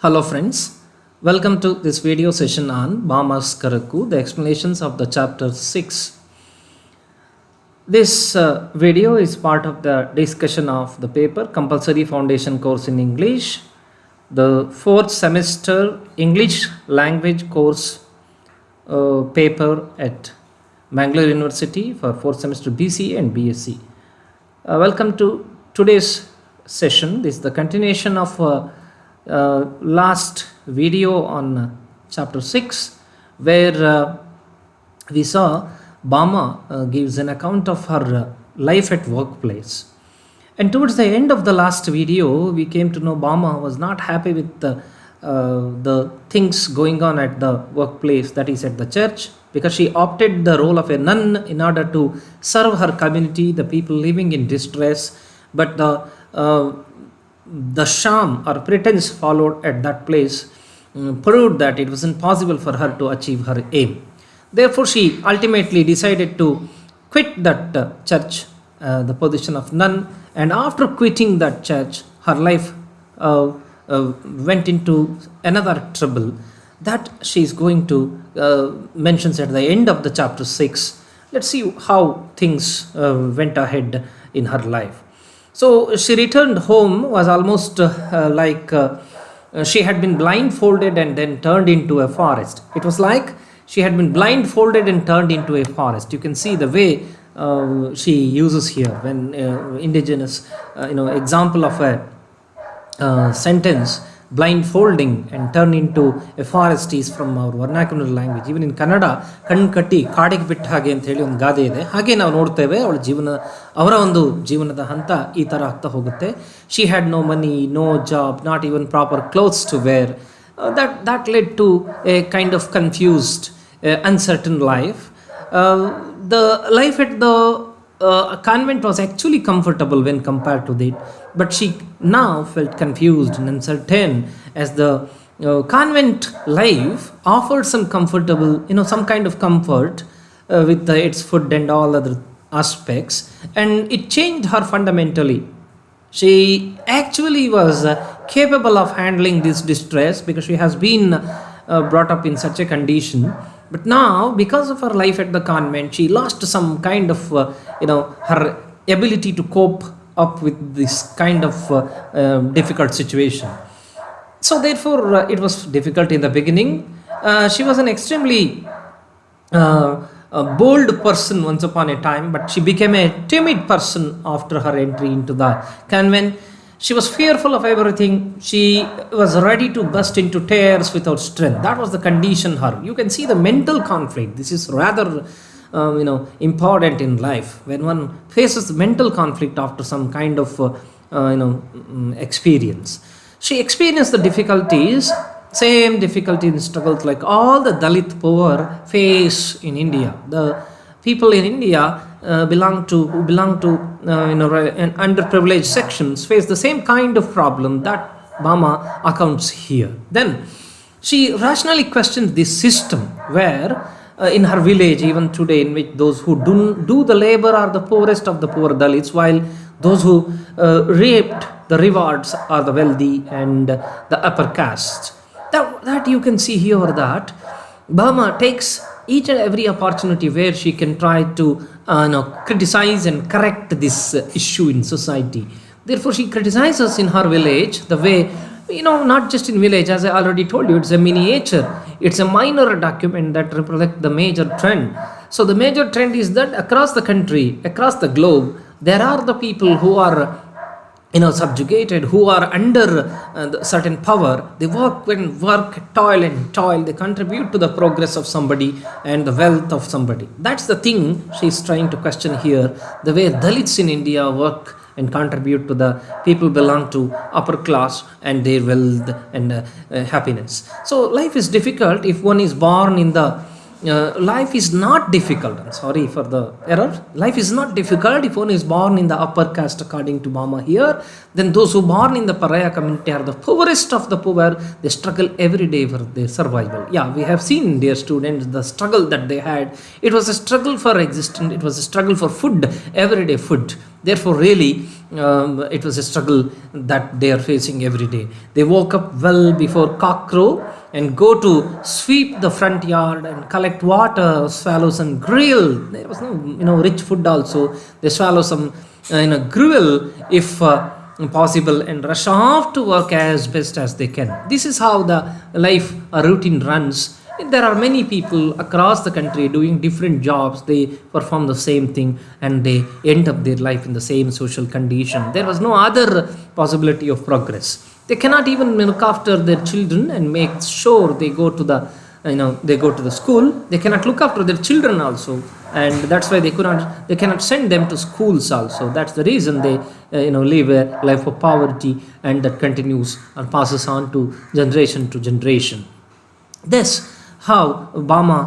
Hello friends, welcome to this video session on Bama KARUKKU, the explanations of the chapter 6. This video is part of the discussion of the paper Compulsory Foundation Course in English, the 4th semester English language course paper at Mangalore University for 4th semester BCA and BSc. Welcome to today's session. This is the continuation of last video on chapter 6, where we saw Bama gives an account of her life at workplace. And towards the end of the last video, we came to know Bama was not happy with the things going on at the workplace, that is at the church, because she opted the role of a nun in order to serve her community, the people living in distress. But the sham or pretense followed at that place proved that it was impossible for her to achieve her aim. Therefore, she ultimately decided to quit that church, the position of nun, and after quitting that church, her life went into another trouble that she is going to mention at the end of the chapter 6. Let's see how things went ahead in her life. So she returned home, was almost like she had been blindfolded and then turned into a forest. It was like she had been blindfolded and turned into a forest. You can see the way she uses here when indigenous example of a sentence, blindfolding and turn into a forest, is from our vernacular language. Even in Kannada, ಕಣ್ಣು ಕಟ್ಟಿ ಕಾಡಿಗೆ ಬಿಟ್ಟ ಹಾಗೆ ಅಂತ ಹೇಳಿ ಒಂದು ಗಾದೆ ಇದೆ. ಹಾಗೆ ನಾವು ನೋಡ್ತೇವೆ ಅವರ ಒಂದು ಜೀವನದ ಹಂತ ಈ ಥರ ಆಗ್ತಾ ಹೋಗುತ್ತೆ. She had no money, no job, not even proper clothes to wear. That led to a kind of confused, uncertain life. The life at the convent was actually comfortable when compared to that, but she now felt confused and uncertain, as the convent life offered some comfortable, some kind of comfort with its food and all other aspects, and it changed her fundamentally. She actually was capable of handling this distress because she has been brought up in such a condition. But now, because of her life at the convent, she lost some kind of, her ability to cope up with this kind of difficult situation. So therefore, it was difficult in the beginning. She was an extremely bold person once upon a time, but she became a timid person after her entry into the convent. She was fearful of everything. She was ready to burst into tears without strength. That was the condition her. You can see the mental conflict. This is rather, important in life. When one faces mental conflict after some kind of, experience. She experienced the difficulties, same difficulty and struggles like all the Dalit poor face in India. The people in India belong to underprivileged sections face the same kind of problem that Bama accounts here. Then she rationally questions this system where in her village, even today, in which those who do the labor are the poorest of the poor Dalits, while those who reaped the rewards are the wealthy and the upper caste. That you can see here that Bama takes each and every opportunity where she can try to criticize and correct this issue in society. Therefore, she criticizes in her village the way, not just in village, as I already told you, it's a miniature. It's a minor document that reflects the major trend. So the major trend is that across the country, across the globe, there are the people who are subjugated, who are under certain power. They work, toil, they contribute to the progress of somebody and the wealth of somebody. That's the thing she's trying to question here, the way Dalits in India work and contribute to the people belong to upper class and their wealth and happiness. So life is difficult if one is born in the life is not difficult. I'm sorry for the error. Life is not difficult if one is born in the upper caste, according to Bama here. Then those who born in the pariah community are the poorest of the poor. They struggle every day for their survival. Yeah, we have seen, dear students, the struggle that they had. It was a struggle for existence. It was a struggle for food, everyday food. Therefore, really, it was a struggle that they are facing every day. They woke up well before cockcrow and go to sweep the front yard and collect water, swallow some gruel. There was no, rich food also. They swallow some, gruel if possible, and rush off to work as best as they can. This is how the life routine runs. There are many people across the country doing different jobs. They perform the same thing and they end up their life in the same social condition. There was no other possibility of progress. They cannot even look after their children and make sure they go to the school. They cannot look after their children also, and that's why they cannot send them to schools also. That's the reason they live a life of poverty, and that continues and passes on to generation. This how Bama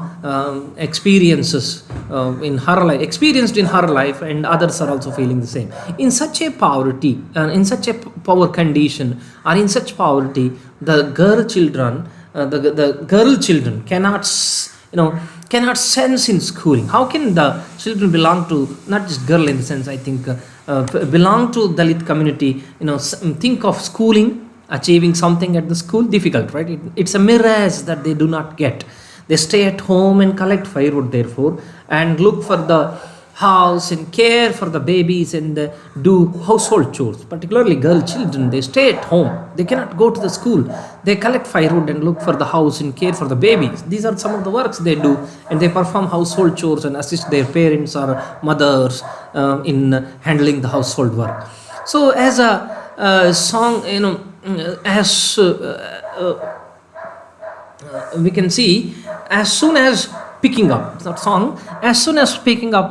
experienced in her life, and others are also feeling the same. In such a poverty, in such a poor condition, or in such poverty, the girl children cannot sense in schooling. How can the children belong to, not just girl in the sense, I think, belong to Dalit community, think of schooling, achieving something at the school, difficult, right? It's a mirage that they do not get. They stay at home and collect firewood, therefore, and look for the house and care for the babies and do household chores. Particularly girl children, they stay at home. They cannot go to the school. They collect firewood and look for the house and care for the babies. These are some of the works they do, and they perform household chores and assist their parents or mothers in handling the household work. So as a song, we can see, as soon as picking up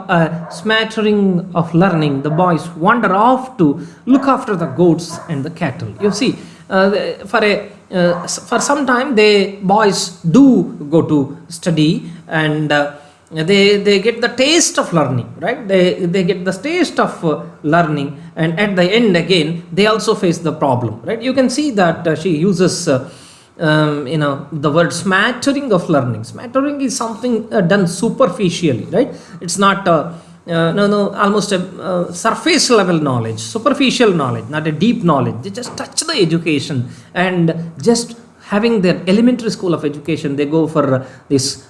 a smattering of learning, the boys wander off to look after the goats and the cattle. You see, for some time, the boys do go to study, and they get the taste of learning, right? They get the taste of learning, and at the end again they also face the problem, right? You can see that she uses the word smattering of learning. Smattering is something done superficially, right? It's not almost a surface level knowledge, superficial knowledge, not a deep knowledge. They just touch the education, and just having their elementary school of education, they go for this,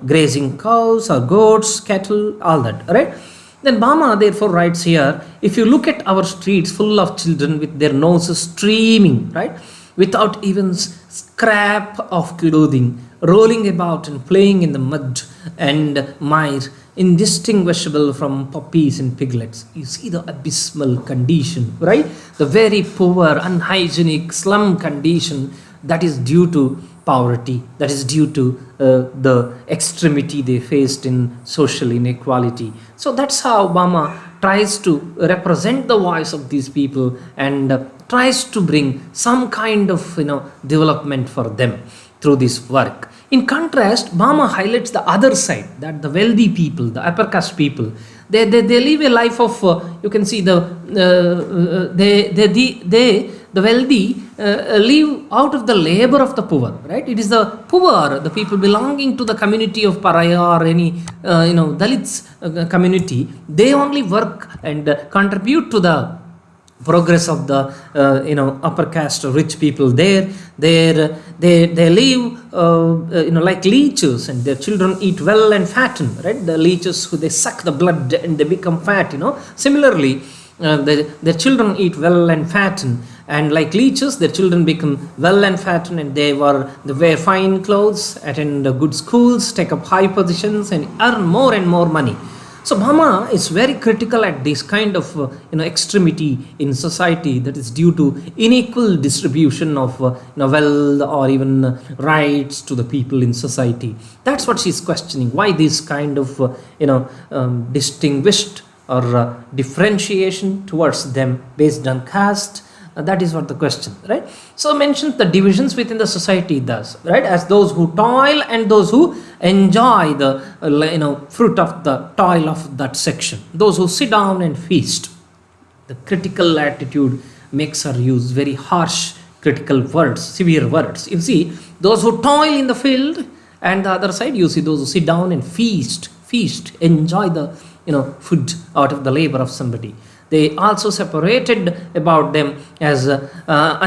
grazing cows or goats, cattle, all that, right? Then Bama therefore writes here, if you look at our streets full of children with their noses streaming, right, without even scrap of clothing, rolling about and playing in the mud and mire, indistinguishable from puppies and piglets. You see the abysmal condition, right? The very poor, unhygienic slum condition that is due to poverty, that is due to the extremity they faced in social inequality. So that's how Bama tries to represent the voice of these people and tries to bring some kind of development for them through this work. In contrast, Bama highlights the other side, that the wealthy people, the upper caste people, they live a life of you can see the wealthy live out of the labor of the poor, right? It is the poor, the people belonging to the community of Paraya or any Dalits community, they only work and contribute to the progress of the upper caste rich people there. They live like leeches, and their children eat well and fatten, right? The leeches, who they suck the blood and they become fat. Similarly, their children eat well and fatten, and like leeches, their children become well and fatten, and they wear fine clothes, attend good schools, take up high positions, and earn more and more money. So Bama is very critical at this kind of extremity in society that is due to unequal distribution of wealth or even rights to the people in society. That's what she's questioning. Why this kind of distinguished or differentiation towards them based on caste? That is what the question, right? So mentions the divisions within the society thus, right, as those who toil and those who enjoy the fruit of the toil of that section, those who sit down and feast. The critical attitude makes her use very harsh critical words, severe words. You see those who toil in the field, and the other side you see those who sit down and feast, enjoy the food out of the labor of somebody. They also separated about them as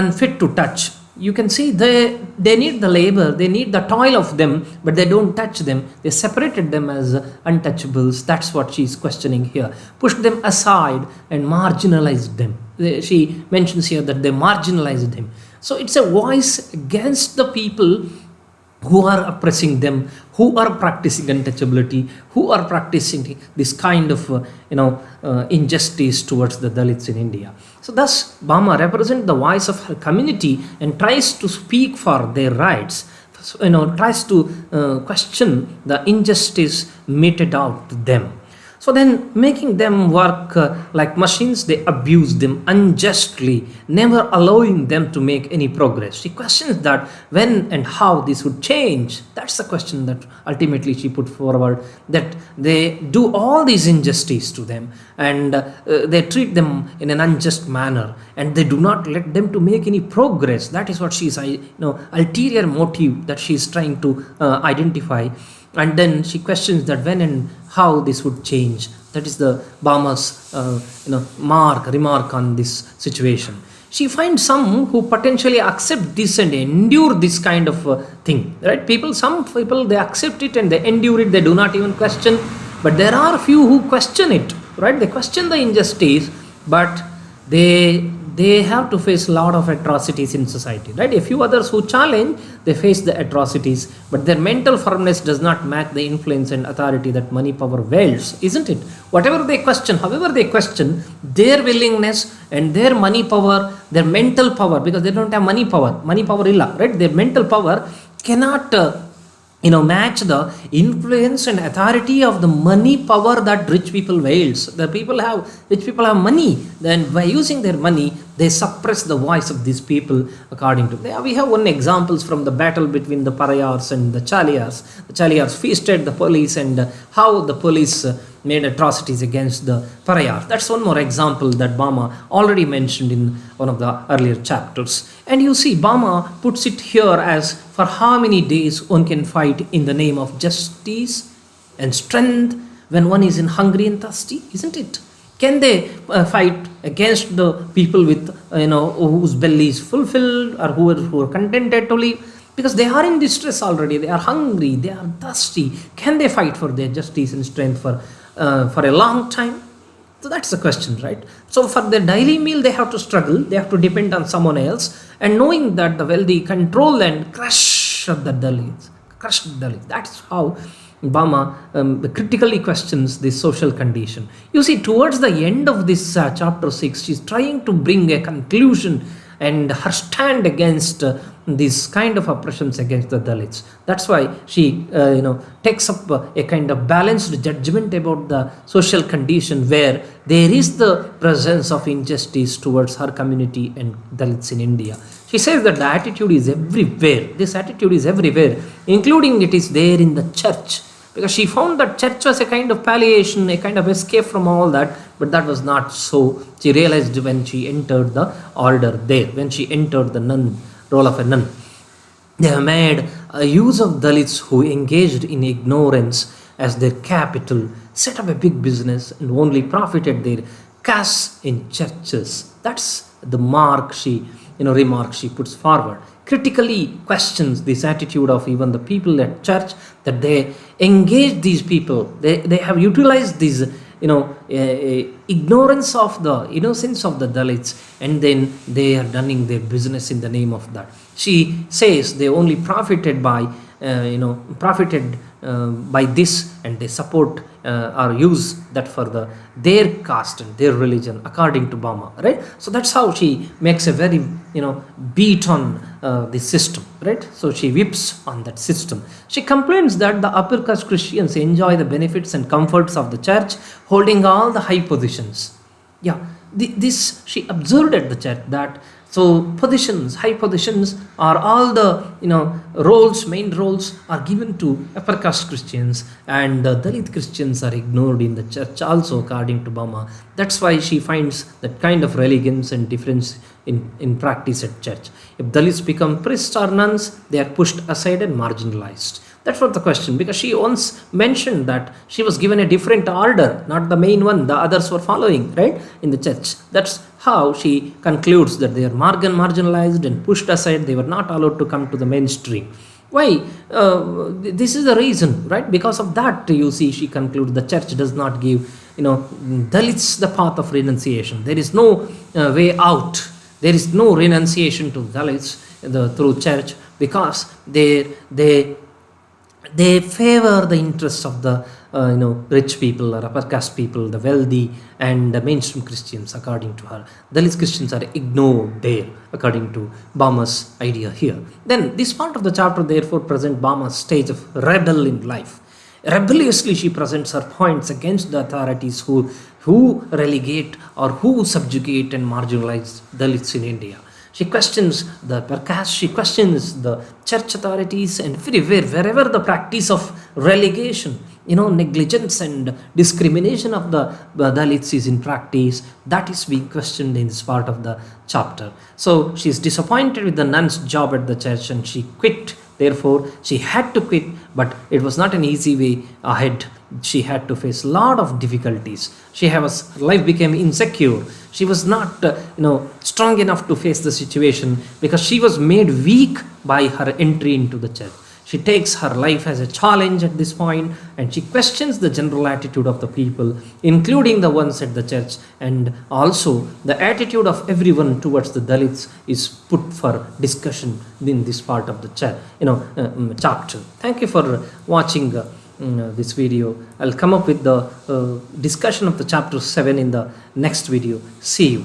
unfit to touch. You can see they need the labor, they need the toil of them, but they don't touch them. They separated them as untouchables. That's what she's questioning here. Pushed them aside and marginalized them. She mentions here that they marginalized him. So it's a voice against the people who are oppressing them, who are practicing untouchability, who are practicing this kind of injustice towards the Dalits in India. So thus Bama represents the voice of her community and tries to speak for their rights, tries to question the injustice meted out to them. So then, making them work like machines, they abuse them unjustly, never allowing them to make any progress. She questions that when and how this would change. That's the question that ultimately she put forward, that they do all these injustice to them, and they treat them in an unjust manner, and they do not let them to make any progress. That is what she's, ulterior motive that she's trying to identify. And then she questions that when and how this would change. That is the Bamas remark on this situation. She finds some who potentially accept this and endure this kind of thing, right? Some people, they accept it and they endure it, they do not even question. But there are few who question it, right? They question the injustice, but they have to face a lot of atrocities in society, right? A few others who challenge, they face the atrocities, but their mental firmness does not match the influence and authority that money power wields, isn't it? Whatever they question, however they question, their willingness and their money power, their mental power, because they don't have money power illa, right? Their mental power cannot match the influence and authority of the money power that rich people wields. Rich people have money. Then by using their money, they suppress the voice of these people according to. We have one examples from the battle between the Parayars and the Chaliars. The Chaliars feasted the police, and how the police made atrocities against the Parayars. That's one more example that Bama already mentioned in one of the earlier chapters. And you see, Bama puts it here as, for how many days one can fight in the name of justice and strength when one is in hungry and thirsty, isn't it? Can they fight against the people with whose belly is fulfilled, or who are contented to live? Because they are in distress already, they are hungry, they are thirsty. Can they fight for their justice and strength for a long time? So that's the question, right? So for their daily meal, they have to struggle, they have to depend on someone else, and knowing that the wealthy control and crush the Dalits. That's how Bama critically questions this social condition. You see, towards the end of this chapter 6, she's trying to bring a conclusion and her stand against these kind of oppressions against the Dalits. That's why she takes up a kind of balanced judgment about the social condition where there is the presence of injustice towards her community and Dalits in India. She says that the attitude is everywhere. This attitude is everywhere, including it is there in the church, because she found that church was a kind of palliation, a kind of escape from all that, but that was not so. She realized when she entered the order there, when she entered the role of a nun. They have made a use of Dalits who engaged in ignorance as their capital, set up a big business and only profited their cash in churches. That's the remark she puts forward. Critically questions this attitude of even the people at church, that they engage these people, they have utilized these ignorance of the innocence of the Dalits, and then they are running their business in the name of that. She says they only profited by this, and they support or use that for their caste and their religion according to Bama, right? So that's how she makes a very beat on the system, right? So she whips on that system. She complains that the upper caste Christians enjoy the benefits and comforts of the church, holding all the high positions. This she observed at the church, that high positions are all the main roles are given to upper caste Christians, and the Dalit Christians are ignored in the church also according to Bama. That's why she finds that kind of elegance and difference in practice at church. If Dalits become priests or nuns, they are pushed aside and marginalized. That's what the question, because she once mentioned that she was given a different order, not the main one, the others were following, right, in the church. That's how she concludes that they are marginalized and pushed aside, they were not allowed to come to the mainstream. Why? This is the reason, right? Because of that, you see, she concludes the church does not give, Dalits the path of renunciation. There is no way out. There is no renunciation to Dalits through church, because they favor the interests of the rich people or upper caste people, the wealthy, and the mainstream Christians. According to her, Dalit Christians are ignored there, according to Bama's idea here. Then this part of the chapter therefore presents Bama's stage of rebel in life. Rebelliously she presents her points against the authorities who relegate or who subjugate and marginalize Dalits in India. She questions the caste, she questions the church authorities, and everywhere, wherever the practice of relegation, negligence and discrimination of the Dalits is in practice, that is being questioned in this part of the chapter. So she is disappointed with the nun's job at the church and she quit. Therefore, she had to quit, but it was not an easy way ahead. She had to face a lot of difficulties. Life became insecure. She was not, strong enough to face the situation, because she was made weak by her entry into the church. She takes her life as a challenge at this point, and she questions the general attitude of the people, including the ones at the church, and also the attitude of everyone towards the Dalits is put for discussion in this part of the chapter. Thank you for watching this video. I'll come up with the discussion of the chapter 7 in the next video. See you.